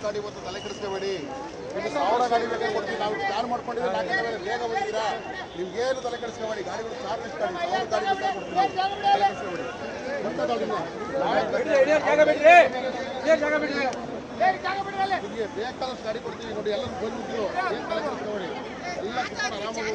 ಗಾಡಿ ಇವತ್ತು ತಲೆ ಕೆಡಿಸ್ಕೋಬೇಡಿ. ಇದು 1000 ಗಾಡಿ ಬೇಕಾದ್ರೆ ಕೊಡ್ತೀವಿ. ನಾವು ಪ್ಲಾನ್ ಮಾಡ್ಕೊಂಡಿದ್ರೆ 4 ಗಂಟೆ ಮೇಲೆ ಬೇಗ ಬಂದಿದ್ದೀರಾ. ನಿಮ್ಗೇನು ತಲೆ ಕೆಡಿಸ್ಕೋಬೇಡಿ. ಗಾಡಿಗಳು ಚಾರ್ಜ್ ಗಾಡಿ 1000 ಗಾಡಿ ಬೇಕಾದ್ರೆ ಕೊಡ್ತೀವಿ. ತಲೆ ಕೆಡಿಸ್ಕೋಬೇಡಿ. ನಿಮಗೆ ಬೇಕಾದಷ್ಟು ಗಾಡಿ ಕೊಡ್ತೀವಿ ನೋಡಿ. ಎಲ್ಲ ಬಂದಿದ್ರು ಏನು ತಲೆ ಕೆಡಿಸ್ಕೋಬೇಡಿ. ಎಲ್ಲ ಕುತ್ಕೊಂಡು ಆರಾಮಾಗಿ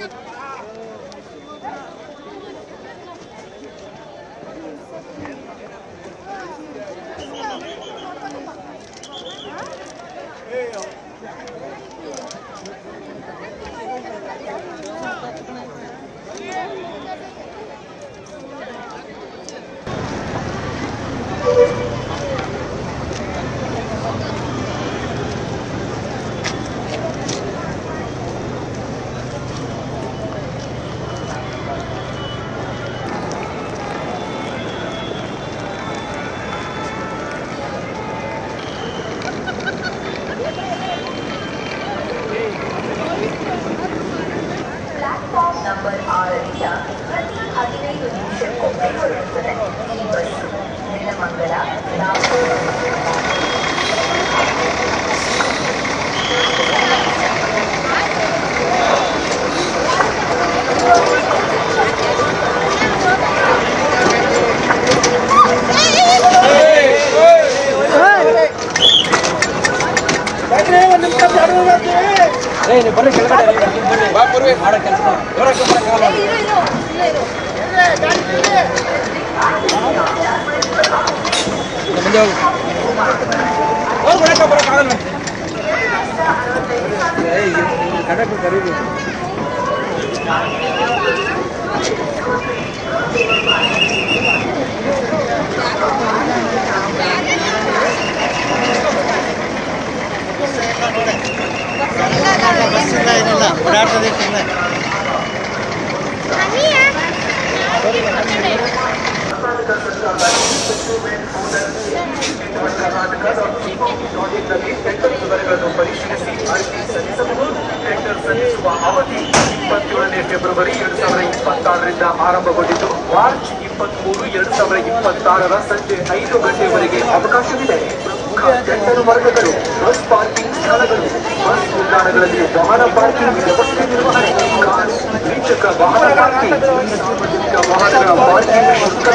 ನಂಬರ್ 6ರಿಂದ ಪ್ರತಿ 15 ನಿಮಿಷಕ್ಕೊಮ್ಮೆ ಹೊರಡುತ್ತದೆ. ಈ ಬಸ್ಸು ನೆಲಮಂಗಲ ಬರ್ರಿ ಕೆಳಗಡೆ ಬಾ ಪೂರ್ವಿ ಮಾಡೋ ಕೆಲಸ ಹೊರಕ್ಕೆ ಬರಕ್ಕಾಗಲ್ಲ. ಮುಂದೆ ಹೋಗಿ ಅವ್ರು ಹೊರಕ್ಕೆ ಬರೋಕ್ಕಾಗಲ್ಲ. ಕಡಕ್ಕೆ ಕರೀರಿ. ಏನಿಲ್ಲ ಓಡಾಡ್ತದೆ ಸುಮ್ಮನೆ. ಪರಿಶೀಲಿಸಿ ಅರ್ಜಿ ಸಲ್ಲಿಸಬಹುದು. ಟೆಂಡರ್ ಸಲ್ಲಿಸುವ ಅವಧಿ 27 ಫೆಬ್ರವರಿ 2026ರಿಂದ ಆರಂಭಗೊಂಡಿದ್ದು ಮಾರ್ಚ್ 23, 2026ರ ಸಂಜೆ 5 ಗಂಟೆವರೆಗೆ ಅವಕಾಶವಿದೆ. ಪ್ರಮುಖ ಟೆಂಡರ್ ವರ್ಗಗಳು ಬಸ್ ಪಾರ್ಕಿಂಗ್ ಸ್ಥಳಗಳು, ಬಸ್ ನಿಲ್ದಾಣಗಳಲ್ಲಿ ವಾಹನ ಪಾರ್ಕಿಂಗ್ ವ್ಯವಸ್ಥೆ ನಿರ್ವಹಣೆ, ಕಾರು, ದ್ವಿಚಕ್ರ ವಾಹನ ಪಾರ್ಕಿಂಗ್, ಸಾರ್ವಜನಿಕ ವಾಹನಗಳ ಪಾರ್ಕಿಂಗ್ ಶುಲ್ಕ.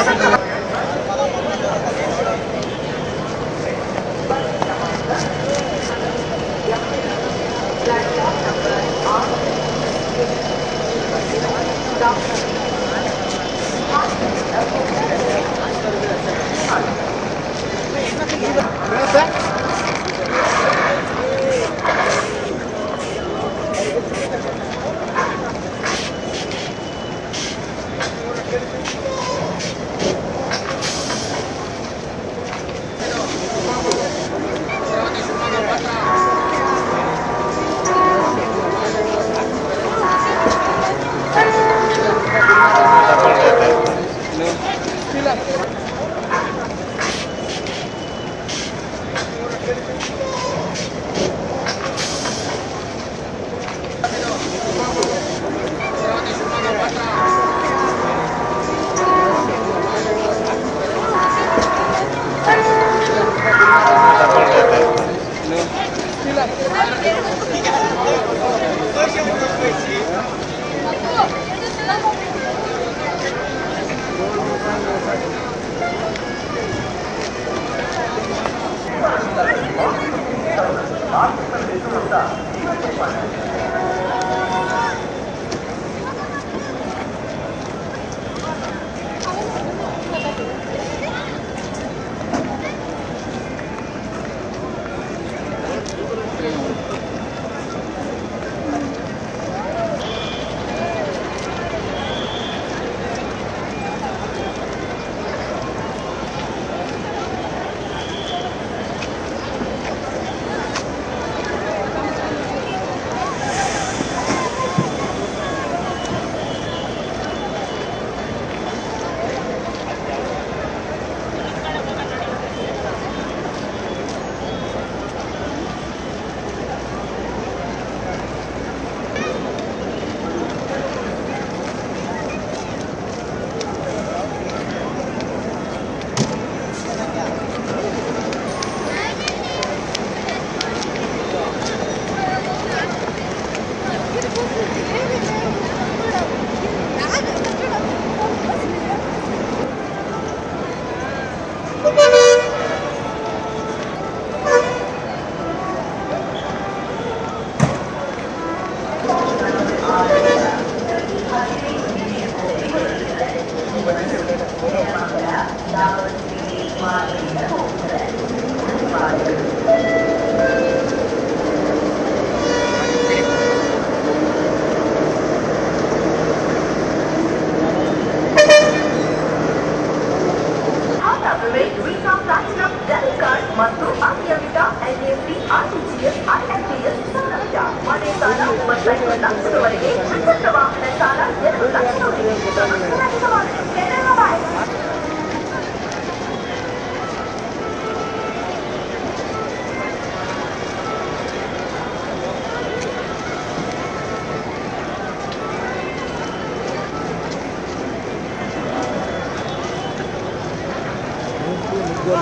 4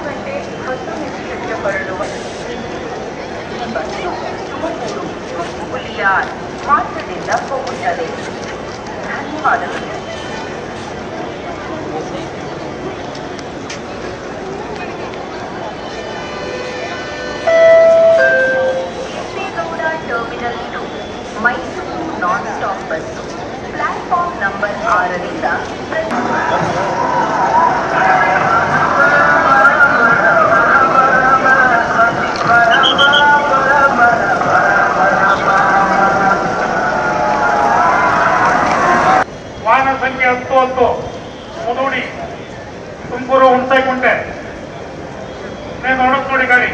ಗಂಟೆ 10 ನಿಮಿಷಕ್ಕೆ ಹೊರಡುವ ಹುಲಿಯಾರ್ ಮಾರ್ಗದಿಂದ ಹೋಗುತ್ತದೆ. ಧನ್ಯವಾದಗಳು. Kempegowda terminal 2 Mysuru non stop bus platform number 6ರಿಂದ ವಾಹನ ಸಂಖ್ಯೆ 10 ಮುದೋಡಿ ತುಮಕೂರು ಹುಣಸೆಗುಂಟೆ ನೋಡಕ್ ನೋಡಿ ಗಾಡಿ.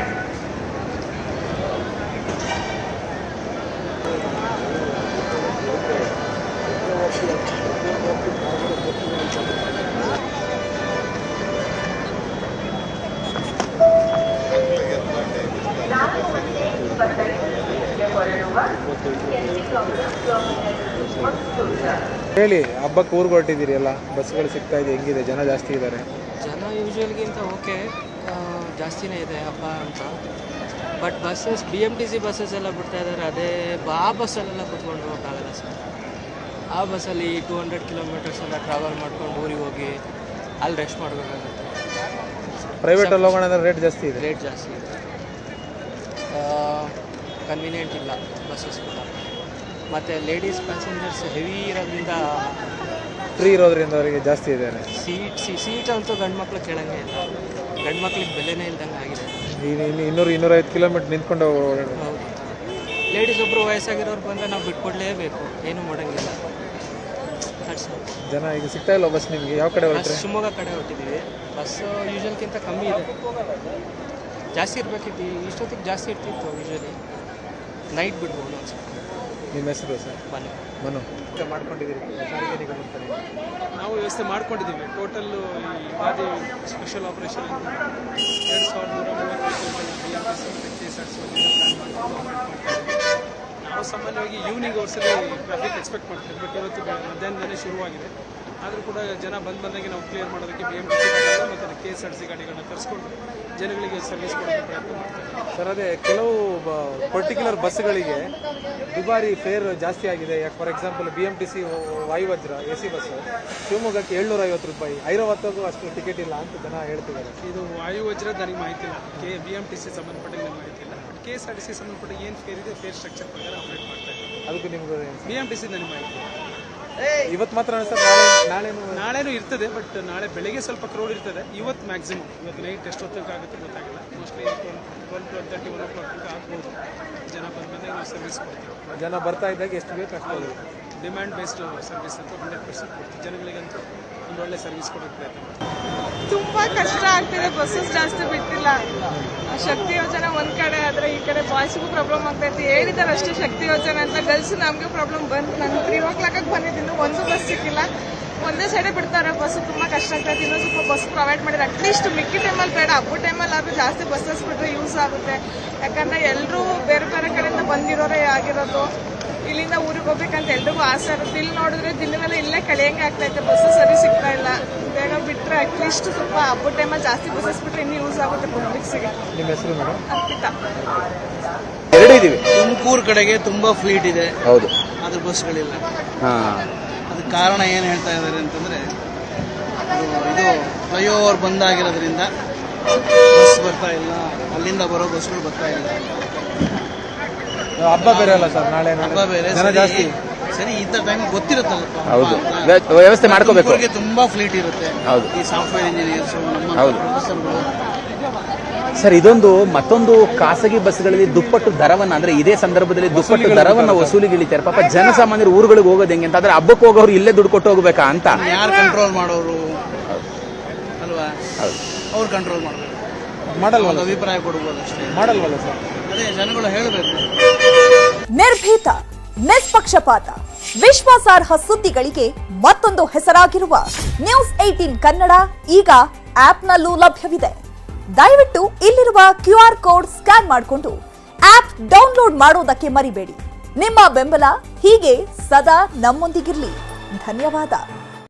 ಹೇಳಿ, ಹಬ್ಬಕ್ಕೆ ಊರಿಗೆ ಹೊರಟಿದ್ದೀರಿ ಎಲ್ಲ, ಬಸ್ಗಳು ಸಿಗ್ತಾ ಇದೆ, ಹೆಂಗಿದೆ? ಜನ ಜಾಸ್ತಿ ಇದ್ದಾರೆ? ಜನ ಯೂಶ್ವಲ್ಗಿಂತ ಓಕೆ, ಜಾಸ್ತಿನೇ ಇದೆ ಹಬ್ಬ ಅಂತ. ಬಟ್ ಬಸ್ಸಸ್ BMTC ಬಸ್ಸಸ್ ಎಲ್ಲ ಬಿಡ್ತಾ ಇದ್ದಾರೆ. ಅದೇ ಆ ಬಸ್ಸಲ್ಲೆಲ್ಲ ಕುತ್ಕೊಂಡು ಹೋಗೋಕ್ಕಾಗಲ್ಲ ಸರ್. ಆ ಬಸ್ಸಲ್ಲಿ 200 ಕಿಲೋಮೀಟರ್ಸ್ ಎಲ್ಲ ಟ್ರಾವೆಲ್ ಮಾಡ್ಕೊಂಡು ಊರಿಗೆ ಹೋಗಿ ಅಲ್ಲಿ ರೆಸ್ಟ್ ಮಾಡಬೇಕಾಗುತ್ತೆ. ಪ್ರೈವೇಟಲ್ಲಿ ಹೋಗೋಣ ಅಂದರೆ ರೇಟ್ ಜಾಸ್ತಿ ಇದೆ. ರೇಟ್ ಜಾಸ್ತಿ ಇದೆ, ಕನ್ವೀನಿಯೆಂಟ್ ಇಲ್ಲ ಬಸ್ಸಸ್ ಕೂಡ. ಮತ್ತು ಲೇಡೀಸ್ ಪ್ಯಾಸೆಂಜರ್ಸ್ ಹೆವಿ ಇರೋದ್ರಿಂದ, ಫ್ರೀ ಇರೋದ್ರಿಂದ ಅವರಿಗೆ ಜಾಸ್ತಿ ಇದೆ. ಸೀಟ್ ಅಂತೂ ಗಂಡು ಮಕ್ಳು ಕೇಳಂಗೆ ಇಲ್ಲ. ಗಂಡು ಮಕ್ಳಿಗೆ ಬೆಲೆನೇ ಇಲ್ದಂಗೆ ಆಗಿದೆ. 200-250 ಕಿಲೋಮೀಟರ್ ನಿಂತ್ಕೊಂಡು ಹೌದು. ಲೇಡೀಸ್ ಒಬ್ಬರು ವಯಸ್ಸಾಗಿರೋರು ಬಂದರೆ ನಾವು ಬಿಟ್ಕೊಡ್ಲೇಬೇಕು, ಏನೂ ಮಾಡೋಂಗಿಲ್ಲ. ಜನ ಈಗ ಸಿಗ್ತಾ ಇಲ್ಲ ಬಸ್ ನಿಮಗೆ? ಯಾವ ಕಡೆ ಬಸ್ ಶಿವಮೊಗ್ಗ ಕಡೆ ಹೊಟ್ಟಿದ್ದೀವಿ. ಬಸ್ ಯೂಶ್ವಲ್ಗಿಂತ ಕಮ್ಮಿ ಇದೆ, ಜಾಸ್ತಿ ಇರಬೇಕಿತ್ತು. ಇಷ್ಟೊತ್ತಿಗೆ ಜಾಸ್ತಿ ಇರ್ತಿತ್ತು ಯೂಶ್ವಲಿ. ನೈಟ್ ಬಿಡ್ಬೋದು ಅನ್ಸುತ್ತೆ. ನಿಮ್ಮ ಹೆಸರು ಸರ್? ಮನು. ಮಾಡ್ಕೊಂಡಿದ್ದೀರಿ ಸಾರಿಗೆ ನಿಗಮದಲ್ಲಿ? ನಾವು ವ್ಯವಸ್ಥೆ ಮಾಡ್ಕೊಂಡಿದ್ದೀವಿ. ಟೋಟಲ್ಲು ಈ ಯುಗಾದಿ ಸ್ಪೆಷಲ್ ಆಪರೇಷನ್ 2330 KSRTC ನಾವು ಸಾಮಾನ್ಯವಾಗಿ ಈವ್ನಿಂಗ್ ಅವರ್ಸಲ್ಲಿ ಟ್ರಾಫಿಕ್ ಎಕ್ಸ್ಪೆಕ್ಟ್ ಮಾಡ್ತೀವಿ. ಬಟ್ ಇವತ್ತು ಮಧ್ಯಾಹ್ನದಲ್ಲೇ ಶುರುವಾಗಿದೆ. ಆದರೂ ಕೂಡ ಜನ ಬಂದಾಗೆ ನಾವು ಕ್ಲಿಯರ್ ಮಾಡೋದಕ್ಕೆ BMTC ಮತ್ತು KSRTC ಗಾಡಿಗಳನ್ನ ತರಿಸ್ಕೊಂಡು ಜನಗಳಿಗೆ ಸರ್ವಿಸ್ ಕೊಡೋಕ್ಕೆ ಪ್ರಯತ್ನ ಮಾಡ್ತಾರೆ ಸರ್. ಅದೇ ಕೆಲವು ಪರ್ಟಿಕ್ಯುಲರ್ ಬಸ್ಗಳಿಗೆ ದುಬಾರಿ ಫೇರ್ ಜಾಸ್ತಿ ಆಗಿದೆ. ಯಾಕೆ for example BMTC ವಾಯುವಜ್ರ AC bus ಶಿವಮೊಗ್ಗಕ್ಕೆ 750 ರೂಪಾಯಿ, ಐರಾವತಕ್ಕೂ ಅಷ್ಟು ಟಿಕೆಟ್ ಇಲ್ಲ ಅಂತ ಜನ ಹೇಳ್ತಿದ್ದಾರೆ. ಇದು ವಾಯುವಜ್ರ ನನಗೆ ಮಾಹಿತಿ ಇಲ್ಲ, BMTC ಸಂಬಂಧಪಟ್ಟ ನನಗೆ ಮಾಹಿತಿ ಇಲ್ಲ. ಬಟ್ KSRTC ಸಂಬಂಧಪಟ್ಟ ಏನು ಫೇರ್ ಇದೆ ಫೇರ್ ಸ್ಟ್ರಕ್ಚರ್ ಪ್ರಕಾರ ಆಪರೇಟ್ ಮಾಡ್ತಾರೆ. ಅದಕ್ಕೂ ನಿಮ್ಗೆ BMTC ನನಗೆ ಮಾಹಿತಿ ಇವತ್ತು ಮಾತ್ರ ಸರ್? ನಾಳೆನೂ ಇರ್ತದೆ, ಬಟ್ ನಾಳೆ ಬೆಳಗ್ಗೆ ಸ್ವಲ್ಪ ಕ್ರೌಡ್ ಇರ್ತದೆ. ಇವತ್ತು ಮ್ಯಾಕ್ಸಿಮಮ್, ಇವತ್ತು ನೈಟ್ ಎಷ್ಟೊತ್ತಿಗೆ ಆಗುತ್ತೆ ಗೊತ್ತಾಗಿಲ್ಲ. ಮೋಸ್ಟ್ಲಿ 12:30 1 o'clock ಆಗ್ಬೋದು. ಜನ ಬಂದಾಗ ನಾವು ಸರ್ವಿಸ್ ಕೊಡ್ತೀವಿ. ಜನ ಬರ್ತಾ ಇದ್ದಾಗ ಎಷ್ಟು ಬೇಕು ಅಷ್ಟು ಡಿಮ್ಯಾಂಡ್ ಬೇಸ್ಡ್ ಸರ್ವಿಸ್ ಅಂತ 100% ಕೊಡ್ತೀವಿ. ಜನಗಳಿಗಂತೂ ಒಂದು ಒಳ್ಳೆ ಸರ್ವಿಸ್ ಕೊಡೋಕ್ಕೆ ಪ್ರಯತ್ನ ಮಾಡ್ತೀವಿ. ತುಂಬ ಕಷ್ಟ ಆಗ್ತಿದೆ, ಬಸ್ಸಸ್ ಜಾಸ್ತಿ ಬಿಟ್ಟಿಲ್ಲ. ಶಕ್ತಿ ಯೋಜನೆ ಒಂದು ಕಡೆ ಆದರೆ ಈ ಕಡೆ ಬಾಯ್ಸ್ಗೂ ಪ್ರಾಬ್ಲಮ್ ಆಗ್ತೈತಿ. ಹೇಳಿದ್ದಾರೆ ಅಷ್ಟೇ ಶಕ್ತಿ ಯೋಜನೆ ಅಂತ, ಗರ್ಲ್ಸ್ ನಮಗೆ ಪ್ರಾಬ್ಲಮ್ ಬಂತು. ನಾನು 3 o'clock ಬಂದಿದ್ದೀನಿ, ಒಂದು ಬಸ್ ಸಿಕ್ಕಿಲ್ಲ. ಒಂದೇ ಸೈಡೇ ಬಿಡ್ತಾರೆ ಬಸ್ಸು. ತುಂಬ ಕಷ್ಟ ಆಗ್ತೈತಿ. ಇನ್ನೂ ಸ್ವಲ್ಪ ಬಸ್ ಪ್ರೊವೈಡ್ ಮಾಡಿದ್ರೆ ಅಟ್ಲೀಸ್ಟ್ ಮಿಕ್ಕಿ ಟೈಮಲ್ಲಿ ಬೇಡ, ಹಬ್ಬ ಟೈಮಲ್ಲಿ ಆದರೂ ಜಾಸ್ತಿ ಬಸ್ಸಸ್ ಬಿಟ್ಟರೆ ಯೂಸ್ ಆಗುತ್ತೆ. ಯಾಕಂದರೆ ಎಲ್ಲರೂ ಬೇರೆ ಬೇರೆ ಕಡೆಯಿಂದ ಬಂದಿರೋರೇ ಆಗಿರೋದು. ಇಲ್ಲಿಂದ ಊರಿಗೆ ಹೋಗ್ಬೇಕಂತ ಎಲ್ರಿಗೂ ಆಸೆ ಇರುತ್ತೆ. ಇಲ್ಲಿ ನೋಡಿದ್ರೆ ದಿನವೆಲ್ಲ ಇಲ್ಲೇ ಕಳೆಯಂಗೆ ಆಗ್ತೈತೆ, ಬಸ್ಸು ಸರಿ ಸಿಗ್ತಾ ಇಲ್ಲ. ಬೇಗ ಬಿಟ್ಟರೆ ಅಟ್ಲೀಸ್ಟ್ ಸ್ವಲ್ಪ ಹಬ್ಬ ಟೈಮಲ್ಲಿ ಜಾಸ್ತಿ ಬಸ್ಸಸ್ ಬಿಟ್ಟರೆ ಇನ್ನೂ ಯೂಸ್ ಆಗುತ್ತೆ ಪಬ್ಲಿಕ್ಸಿಗೆ. ನಿಮ್ಮ ಹೆಸರು ಮೇಡಮ್? ಅರ್ಪಿತಾ. ಎರಡು ಇದೀವಿ. ತುಮಕೂರು ಕಡೆಗೆ ತುಂಬ ಫ್ಲೀಟ್ ಇದೆ, ಹೌದು, ಅದು ಬಸ್ಗಳಿಲ್ಲ. ಹಾಂ, ಅದಕ್ಕೆ ಕಾರಣ ಏನು ಹೇಳ್ತಾ ಇದ್ದಾರೆ ಅಂತಂದರೆ, ಇದು ಫ್ಲೈಓವರ್ ಬಂದಾಗಿರೋದ್ರಿಂದ ಬಸ್ ಬರ್ತಾ ಇಲ್ಲ, ಅಲ್ಲಿಂದ ಬರೋ ಬಸ್ಗಳು ಬರ್ತಾ ಇಲ್ಲ. ಹಬ್ಬ ಬೇರೆ ಅಲ್ಲ ಸರ್, ನಾಳೆ ಹಬ್ಬ ಬೇರೆ, ಜನ ಜಾಸ್ತಿ. ಸರಿ, ಇಂಥ ಟೈಮ್ ಗೊತ್ತಿರುತ್ತಲ್ಲ, ಹೌದು, ವ್ಯವಸ್ಥೆ ಮಾಡ್ಕೋಬೇಕು. ತುಂಬಾ ಫ್ಲೀಟ್ ಇರುತ್ತೆ. ಹೌದು, ಈ ಸಾಫ್ಟ್ವೇರ್ ಇಂಜಿನಿಯರ್ಸ್, ಹೌದು ಸರ್. ಇದೊಂದು ಮತ್ತೊಂದು ಖಾಸಗಿ ಬಸ್ಗಳಲ್ಲಿ ದುಪ್ಪಟ್ಟು ದರವನ್ನ, ಅಂದ್ರೆ ಇದೇ ಸಂದರ್ಭದಲ್ಲಿ ದುಪ್ಪಟ್ಟು ದರವನ್ನ ವಸೂಲಿಗಿಳಿತಾರೆ. ಪಾಪ ಜನಸಾಮಾನ್ಯರು ಊರುಗಳಿಗೆ ಹೋಗೋದು ಹೆಂಗೆ ಅಂತ, ಆದ್ರೆ ಹಬ್ಬಕ್ಕೆ ಹೋಗೋರು ಇಲ್ಲೇ ದುಡ್ಡು ಕೊಟ್ಟು ಹೋಗ್ಬೇಕಾ ಅಂತ. ಯಾರು ಕಂಟ್ರೋಲ್ ಮಾಡೋರು ಅಲ್ವಾ? ಅವ್ರು ಕಂಟ್ರೋಲ್ ಮಾಡಬೇಕು. ಮಾಡಲ್ವಲ್ಲ, ಅಭಿಪ್ರಾಯ ಕೊಡ್ಬೋದು ಅಷ್ಟೇ, ಮಾಡಲ್ವಲ್ಲ ಸರ್. ಅದೇ ಜನಗಳು ಹೇಳಬೇಕು. ನಿರ್ಭೀತ, ನಿಷ್ಪಕ್ಷಪಾತ, ವಿಶ್ವಾಸಾರ್ಹ ಸುದ್ದಿಗಳಿಗೆ ಮತ್ತೊಂದು ಹೆಸರಾಗಿರುವ ನ್ಯೂಸ್ 18 ಕನ್ನಡ ಈಗ ಆಪ್ನಲ್ಲೂ ಲಭ್ಯವಿದೆ. ದಯವಿಟ್ಟು ಇಲ್ಲಿರುವ QR ಕೋಡ್ ಸ್ಕ್ಯಾನ್ ಮಾಡಿಕೊಂಡು ಆಪ್ ಡೌನ್ಲೋಡ್ ಮಾಡೋದಕ್ಕೆ ಮರಿಬೇಡಿ. ನಿಮ್ಮ ಬೆಂಬಲ ಹೀಗೆ ಸದಾ ನಮ್ಮೊಂದಿಗಿರಲಿ. ಧನ್ಯವಾದ.